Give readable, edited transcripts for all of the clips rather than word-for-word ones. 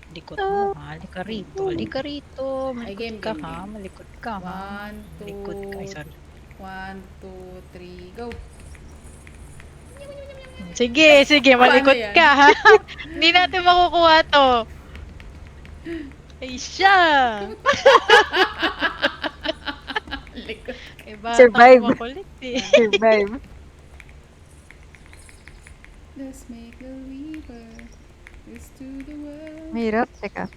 Likot mo ha, halika rito, halika rito. Ay, Malikot game, ka game, ha, game. malikot ka ha. 1, Malikot ka, ay 2, sorry. 1, 2, 3, go. Sige, sige, Paano malikot yan? ka ha. Hindi natin makukuha to. Ay siya! Likod. Eh, batang Survive. makulit eh. Survive. Let's make a river. It's to the world. Mahirap. Teka.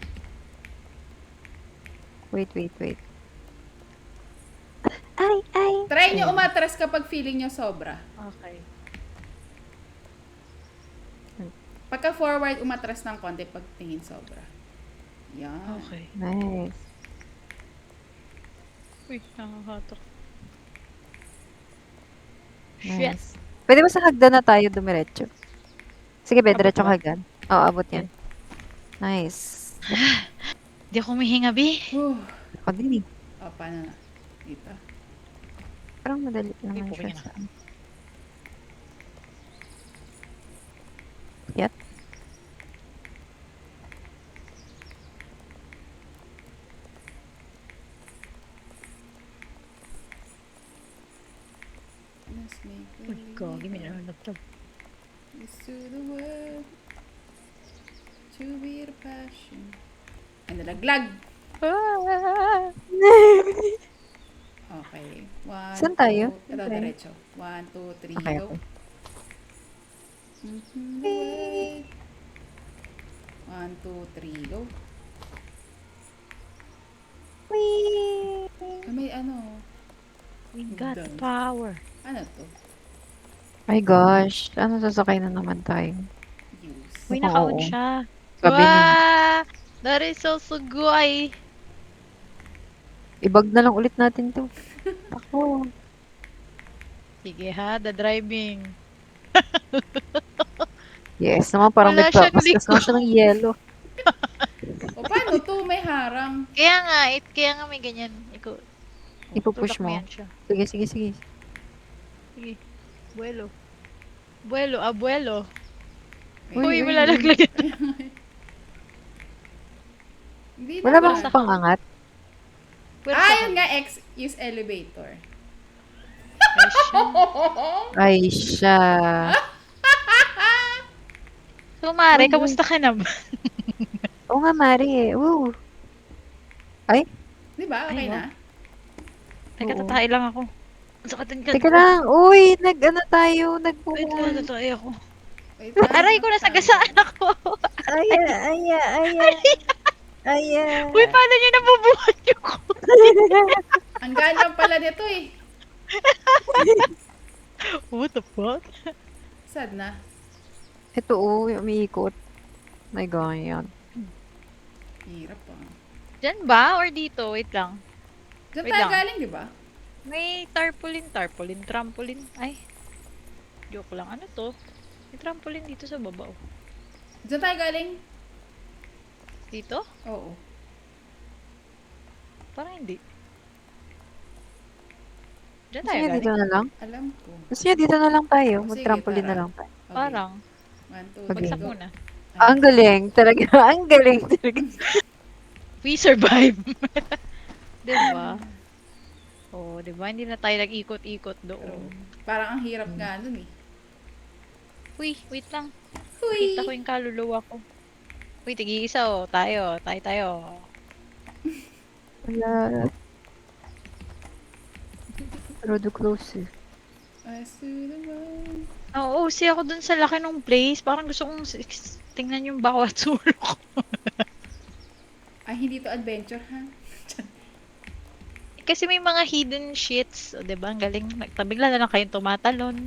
Wait, wait, wait. Ay, ay. Try nyo Ayan. umatras kapag feeling nyo sobra. Okay. Pagka forward, umatras ng konti pag tingin sobra. Yan. Okay. Nice. Uy, nakakatok. Nice. Shit! Pwede ba sa hagdan na tayo dumiretso? Sige, be, Abot diretso ba? hagdan. Oo, abot yan. Nice. Di ako humihinga, Bi. Ako din eh. O, paano na? Dito. Parang madali naman puking siya na. sa... Yat. Let's make a Uy, gagi, may river. nalaglag. It's to the world. To be the passion. Ay, nalaglag. Ah! Okay. 1, Saan tayo? 2, ito, Okay. diretso. 1, 2, 3, Okay, go. okay. The way. 1, 2, 3, go. Whee! Ah, may ano. We got the Done. power. Ano to? My gosh. Ano, sasakay na naman tayo? Use. Uy, Mukhang naka-on oo. siya. Sabi ni... Wow! That is so sugoi. Ibag na lang ulit natin to. Ako. Sige ha, the driving. Yes, naman parang Wala siyang nagkakaskas likod. naman siya ng yelo. O, paano to? May harang. Kaya nga may ganyan. Ikaw, Ipupush tulak mo mo. yan siya. Sige, sige, sige. Sige. Buelo. Buelo, abuelo. Uy, Uy, uy, malalaglag yan. Hindi Wala naman. bang pangangat? Pwersa Ah, ka. yun nga, X. Use elevator. Ay, siya. Ay, siya. So, Mare, Uy, uy. kamusta ka na ba? Oo nga, Mari eh. Woo. Ay, Di ba? Okay Ay, wow. na? Teka, oo. tatay lang ako. Ang sakit ang tiyan Teka ko. lang. Uy, nag-ano tayo? Wait lang, Nagpupul. tatay ako. Wait lang. Aray ko, nasagasaan ako. Aya, aya, aya. Aya. Uy, paano niyo nabubuhat yung ko? Ang gaan lang pala nito eh. What the fuck? Sad na. Ito oh, yung umiikot. My God, yan. Hirap ah. Diyan ba? Or dito? Wait lang. Diyan Wait tayo lang. galing, di ba? May trampoline. Ay, joke lang. Ano to? May trampoline dito sa baba. Oh. Diyan tayo galing? Dito? Oo. Parang hindi. Diyan Gusto tayo niya dito galing. na lang? Alam ko. Gusto niya dito na lang tayo? Sige, Mag-trampoline na tara. lang tayo. Okay. Parang. 1, 2, Okay. 3, Bagsak go. muna. Ang galing. Talaga. Ang galing talaga. We survive. Diba? Oo, diba? Hindi na tayo nag-ikot-ikot True. doon. Parang ang hirap nga nun eh. Uy, wait lang. Huy! Kita ko yung kaluluwa ko. Uy, tig-iisa oh. Tayo. Wala. Road close eh. As to the world. Oo, si ako dun sa laki ng place. Parang gusto kong tingnan yung bawat sulok. Ay, hindi to adventure ha? Kasi may mga hidden shits. O, diba? Ang galing. Bigla na lang kayong tumatalon.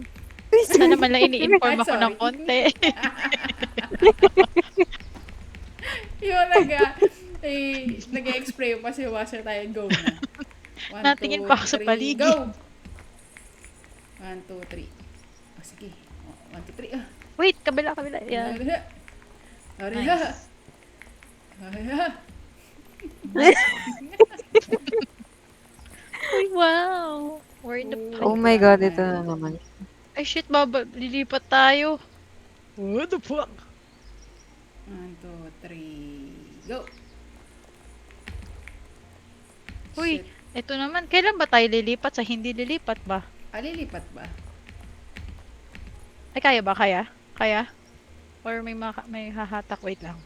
Sana man lang ini-inform ako ng Sorry. konti. Yung nag-explain pa si Washer tayo. Go na. 1, Natingin 2, pa ako sa 3, paligid. Go! 1, 2, 3. O, sige. 1, 2, 3. Wait, kabila. Yan. Ariha! Nice. Ariha! Uy, wow. We're in the Oh pipe. my God, ito na naman. Ay, shit, lilipat tayo. What the fuck? 1, 2, 3. go. Uy, Shit. ito naman. Kailan ba tayo lilipat sa hindi lilipat ba? Lilipat ba? Ay, kaya ba? Kaya? Kaya? Or may hahatak? Wait lang.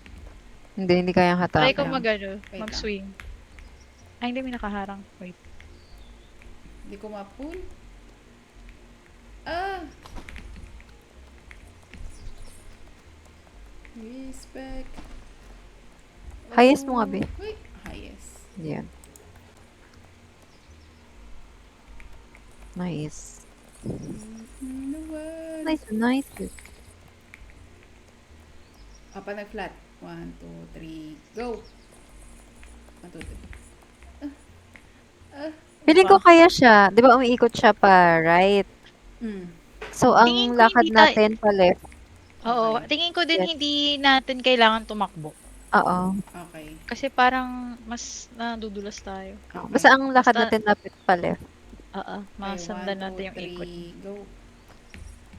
Hindi kayang Try ko hatakin. Wait lang. mag-swing. Ay, hindi, may nakaharang. Wait. Hindi ko ma-pull. Ah! Respect. Highest mo nga, be. Wait, highest. Yan. Nice. Ano ba? Nice, nice. Pa nag-flat. 1, 2, 3, go! 1, 2, 3. Feeling ko kaya siya. Di ba umiikot siya pa right? Mm. So, Tingin ang ko lakad hindi tayo- natin pa left. Oo, Okay. tingin ko din Yes. hindi natin kailangan tumakbo. Oo. Okay. Kasi parang mas nadudulas tayo. Okay. Basta ang lakad Basta- natin lapit pa left. Oo, Okay, masundan 1, natin 2, yung ikot. 3, go.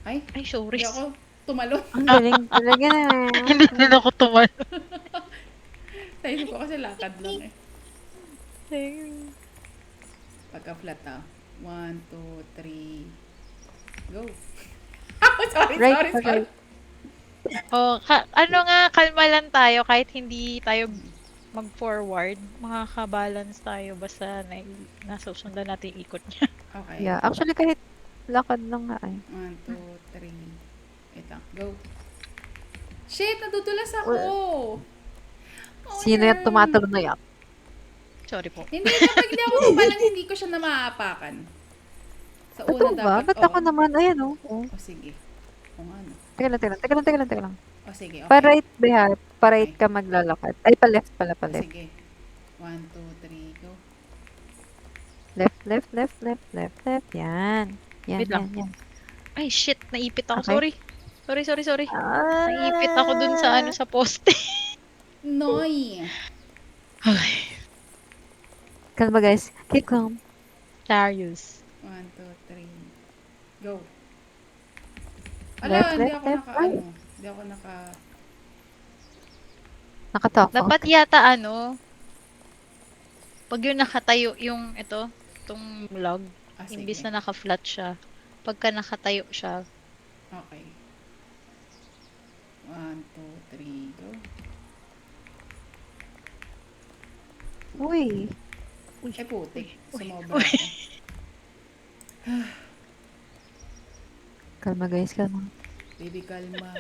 Ay, Ay, sorry. hindi ako tumalon. Ang galing talaga. Hindi din ako tumal. Sa isip ko kasi lakad lang eh. Pagka-flat 1, 2, 3, go. Sorry, Right, sorry, sorry. right. Ano nga, kalma lang tayo kahit hindi tayo mag-forward. Makakabalance tayo basta nasusundan natin yung ikot niya. Okay. Yeah, actually kahit lakad lang nga ay. 1, 2, 3. Wait lang, go. Shit, nadudulas ako. Oh, Sino yung tumatalon na yan? Sorry po. Hindi, kapag hindi ako tumalang, hindi ko siya na maaapakan. Sa una Ito ba? dapat, Ba't ako naman? Ayan oh. Oh. O sige. Kung ano. Teka lang. O sige, okay. Pa-right, Beha. Pa-right Okay. ka maglalakad. Ay, pa-left pala, O pa-left. sige. 1, 2, 3, go. Left. Yan. Wait lang. Yan. Ay, shit. Naipit ako. Okay. Sorry. Ah. Naipit ako dun sa poste. Noy! Okay. Kalma guys. Keep calm. Darius. 1, 2, 3, go. Left, Ala, hindi left, ako left, naka, right. ano, hindi ako naka, Nakatalk. Dapat yata pag yung nakatayo yung itong log, sige. imbis na naka-flat siya, pagka nakatayo siya, Okay. 1, 2, 3, go. Uy. Eh, putik. Sumobra Uy. ako. Kalma guys, kalma. Baby, kalma.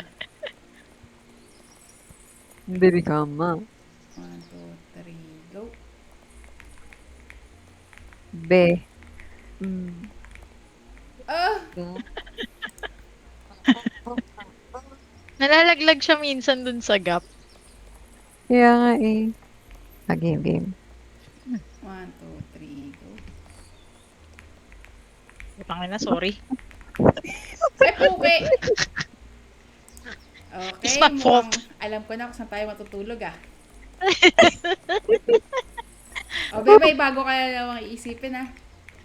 Baby, kalma. 1, 2, 3, go. Be. Mm. Ah! nalalaglag siya minsan dun sa gap. Kaya nga eh. Game. 1, 2, 3, go. Utang na, sorry. Ay, puke! Okay, It's my fault. alam ko na kung saan tayo matutulog O, bebe, bago ka na namang iisipin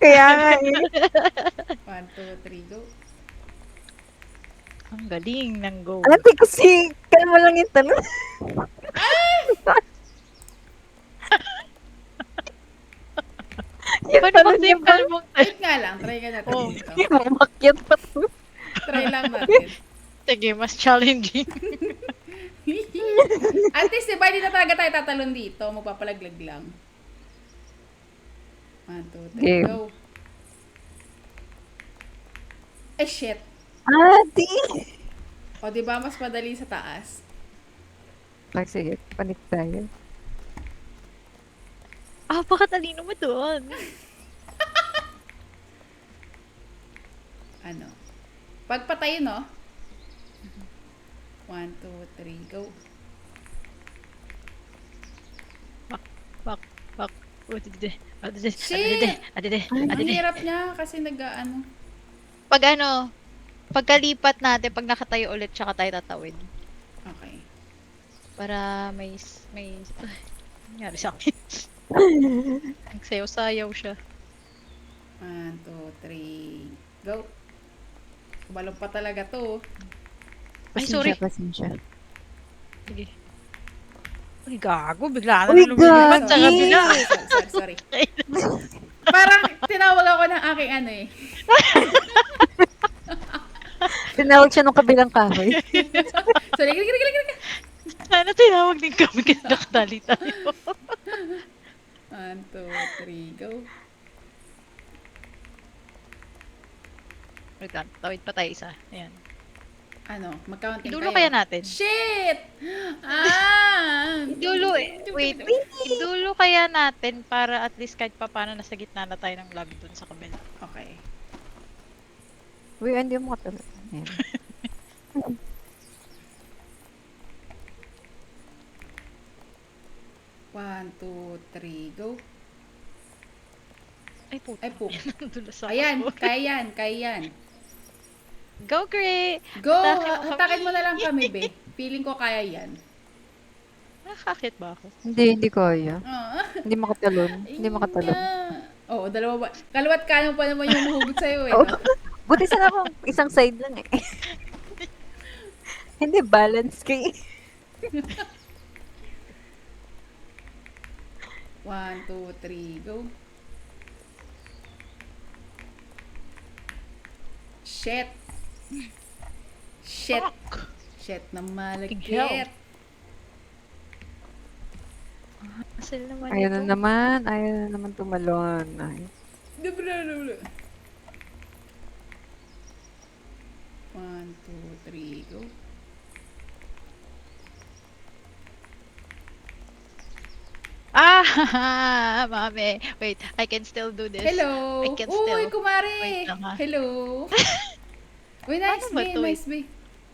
Kaya nga eh. 1, 2, 3, go. Ang galing ng go. Alam ko si... Kalma lang yung tanong. Yung Paano tanong kasi niya yung ba? kalmong Wait nga lang, try ka natin Oh. dito. Umakyat pa to. Try lang natin. Sige, mas challenging. At least, diba, hindi na talaga tayo tatalon dito. Magpapalaglag lang. 1, 2, 3, Game. go. Ay, shit. Adi! O, diba, mas madali sa taas. Sige, panik tayo. Baka talino mo doon. Ano? Pagpatayo, no? 1, 2, 3, go. Bak. Shit! Adide. Ang hirap niya kasi nag-ano. Pagkalipat natin, pag nakatayo ulit, tsaka tayo tatawid. Okay. Para may, nangyari sa akin. Nagsayaw-sayaw siya. 1, 2, 3, go. Kumalong pa talaga to. Ay, sorry. Pasensya. Sige. Ay, gago. Bigla na Uy, lang lumilipad sa gagi! kabila. Sorry. Parang tinawag ako ng aking ano eh. Tinawag siya nung kabilang kahoy. Sorry, gili. Sana tinawag din kami kasi nakadali tayo. 1, 2, 3, go. Wait lang, tawid pa tayo isa. Ayan. Ano, mag-counting Idulo kayo. kaya natin? Shit! Ah! Idulo eh. Wait. Idulo kaya natin para at least kahit pa paano nasa gitna na tayo ng lobby dun sa kabila. Okay. Uy, hindi mo katulad. Ayan. One, two, three, go. Ay, puto. Ay po. Dulas ako. Ayan, kaya yan. Go, Gray! Go! Atake mo kami. Hatakin mo na lang kami, be. Feeling ko kaya yan. Nakakakit ba ako? Hindi kaya. Ah. Hindi makatalon. Hindi makatalon. Oo, dalawa ba? Kalawat kanan pa naman yung mahugot sa'yo eh. Oo. No? Buti sana kung isang side lang eh. Hindi balance kay. 1, 2, 3, go. Shit. Fuck! Shit na Tigyaw. malagkit. Asal naman Ayaw na ito. naman. Ayaw na naman tumalon. Ay. Dubla. 1, 2, 3, go. Ah! Mami. Wait, I can still do this. Hello. I can Uy, still. kumare. Wait lang, ah. Hello. Uy, nice Paano ba be, to eh? nice be.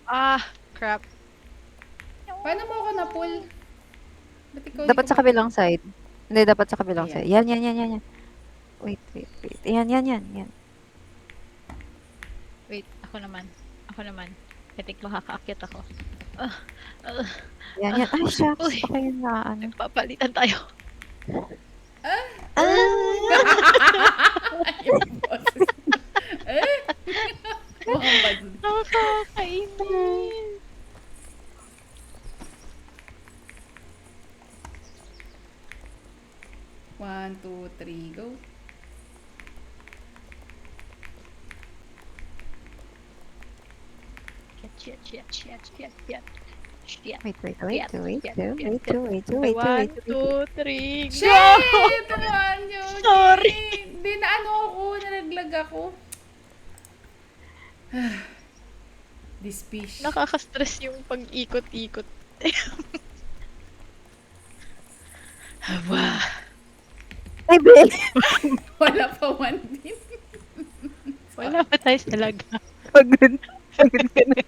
Ah, crap. Paano mo ako na-pull? Ba't ikaw Dapat hindi sa kabilang side. Hindi, dapat sa kabilang Ayan. side. Yan. Wait. Yan. Wait, ako naman. I think makakaakyat ako. Yan. Ay, shucks. Uy. Okay na. Ano. Nagpapalitan tayo. Ah! Yung boses. Mukhang bad. Nakakainis. One, two, three, go. Shit. Wait. One, two, three, go! Shit! Naman yun. Sorry. Hindi na ano ako, nalaglag ako. This fish. Nakaka-stress yung pag-ikot-ikot. Haba. Ay, Bel! Wala pa one din. Wala pa tayo sa laga. Pagod ka na.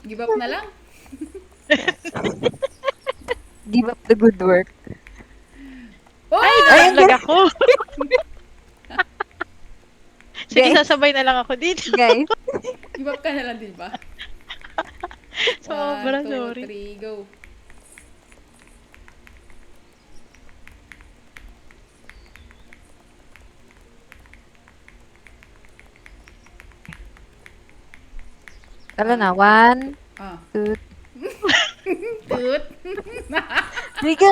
Give up na lang. Give up the good work. Oh! Ay, nalaglag ako. Sige, Guys. sasabay na lang ako dito. Guys, Give up ka na lang, di ba? Sobra, 1, 2, sorry. 3, go. tala na. 1, Ah. 2, Toot. 3, go!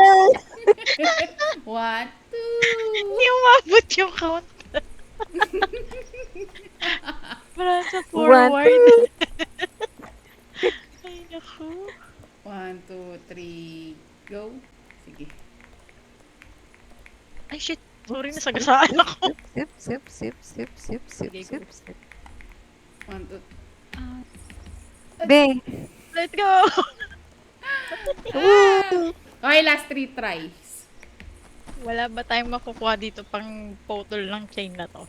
1, 2. Hindi umabot yung count. Para sa forward. Ay, naku. 1, 2, 3, go. Sige. Ay, shit. Sorry, nasagasaan ako. Sip. 1, 2. Be! Let's go. Okay, last 3 tries. Wala ba tayong makukuha dito pang photo ng chain na to?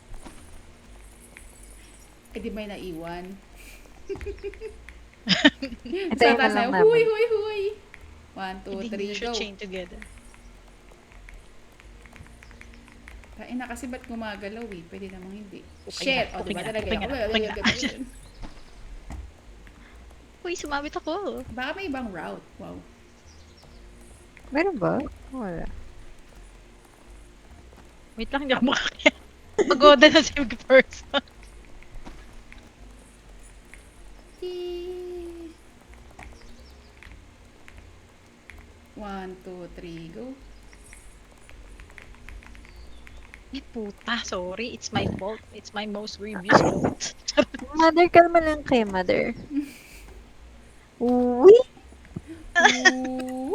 Eh, di may naiwan. Hintayin na taas lang na, namin. huy. 1, 2, Hindi 3, siya go. chain together. Kain na kasi ba't gumagalaw eh? Pwede namang hindi. Okay Shit! na, O, diba okay na, talaga? okay na, okay na. Uy, sumabit ako. Baka may ibang route. Wow. Meron ba? Wala. Wait lang, hindi ako makakaya. Pagoda na si person. 1, 2, 3, go. Ay, puta. Sorry. It's my fault. It's my most grievous fault. Mother, kalma lang kayo, mother. Uy! Ooh.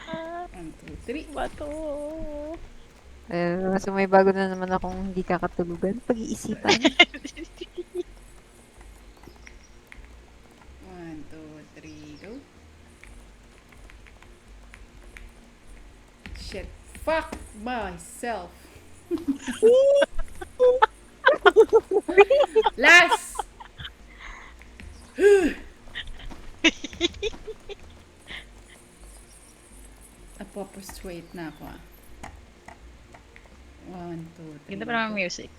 Ah, 1, 2, 3. bato. So may bago na naman akong hindi kakatulugan. Pag-iisipan. 1, 2, 3, go. Shit. Fuck myself. Last! Napoprostrate na ako ah. 1, 2, 3. Ganda pa naman music.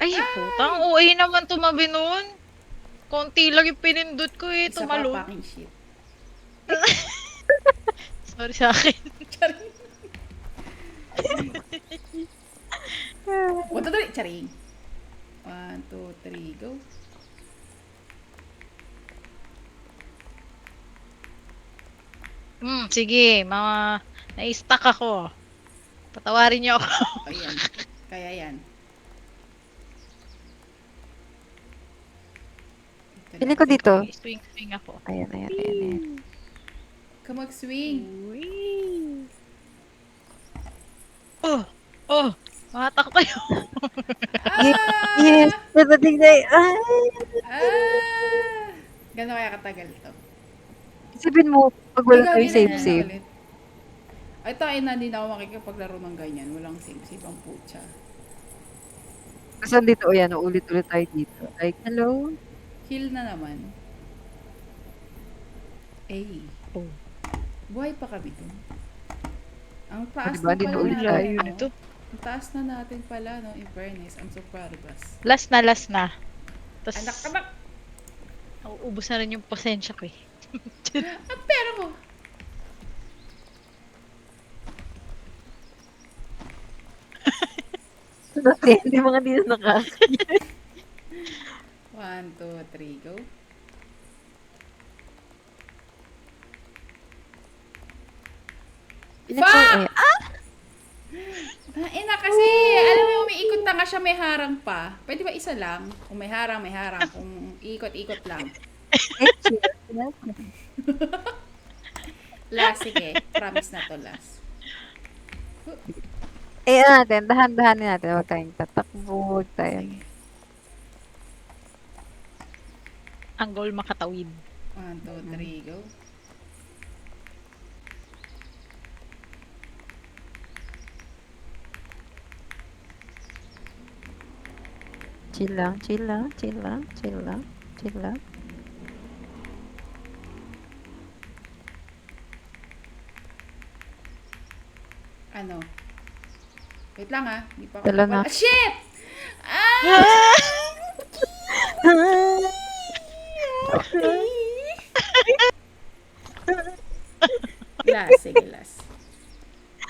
Ay, puta. Ang OA naman tumabi nun. Konti lang yung pinindot ko eh. Isa pa Tumalon. fucking shit. Sorry sa akin. Charing. 1, 2, 3. Charing. 1, 2, 3, go. Sige. Na-stuck ako. Patawarin niyo ako. Ayan. Kaya yan. Piling ko dito. Swing ako. Ayan, ayan, ayan, ayan. Ka mag-swing. Wee. Oh! Makatak tayo. Yes! Padating na ay! Gano'n kaya katagal ito? Sabihin mo, pag wala Gagawin tayo na save-save. ulit. Ay, tayo na, hindi na ako makikipaglaro ng ganyan. Walang save-save ang putya. Kasi dito, o yan, ulit-ulit tayo dito. Like, hello? Heal na naman. Ay. Oh. Buhay pa kami dun. Ang taas diba, na di pala na ulit natin. tayo. Layo nito. Ang taas na natin pala, no? In fairness, I'm so proud of us. Last na. Tapos, Anak ka ba? ubos na rin yung pasensya ko eh. Ang pera ko! Kasi, hindi mga dito nakakaya. 1, 2, 3, go. Piling ko, Fuck! eh, Ina kasi, alam mo, umiikot na nga siya, may harang pa. Pwede ba isa lang? Kung may harang, may harang. Kung ikot-ikot lang. Last, sige. Promise na to last. Eh, natin, dahan-dahanin natin. Huwag tayong tatakbo, huwag tayong... Sige. Ang goal makatawid. 1, 2, 3, go. Chill lang, chill lang, chill lang, chill lang, chill lang. Ano? Wait lang ah. Hindi pa ako. Dala na. Ah, shit! Ah! Last, sige last.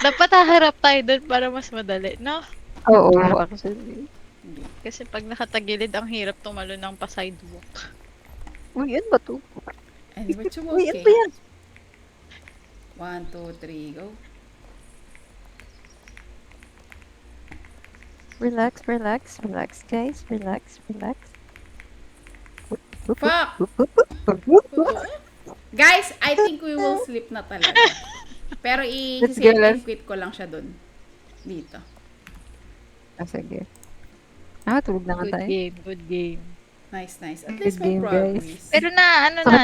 Dapat haharap tayo doon para mas madali, no? Oo, actually. Hindi. Kasi pag nakatagilid, ang hirap tumalon ng pa-sidewalk. Uy, yan ba to? Ano ba Uy, ano ba okay? yan? 1, 2, 3, go. Relax, relax, relax, guys. Relax, relax. Fuck! Guys, I think we will sleep na talaga. Pero Let's go, i-save and let's- quit ko lang siya dun. Dito. Ah, sige. Tulog na nga Good tayo. game, good game. Nice, nice. At Good least may game, guys. progress. Pero na, ano na,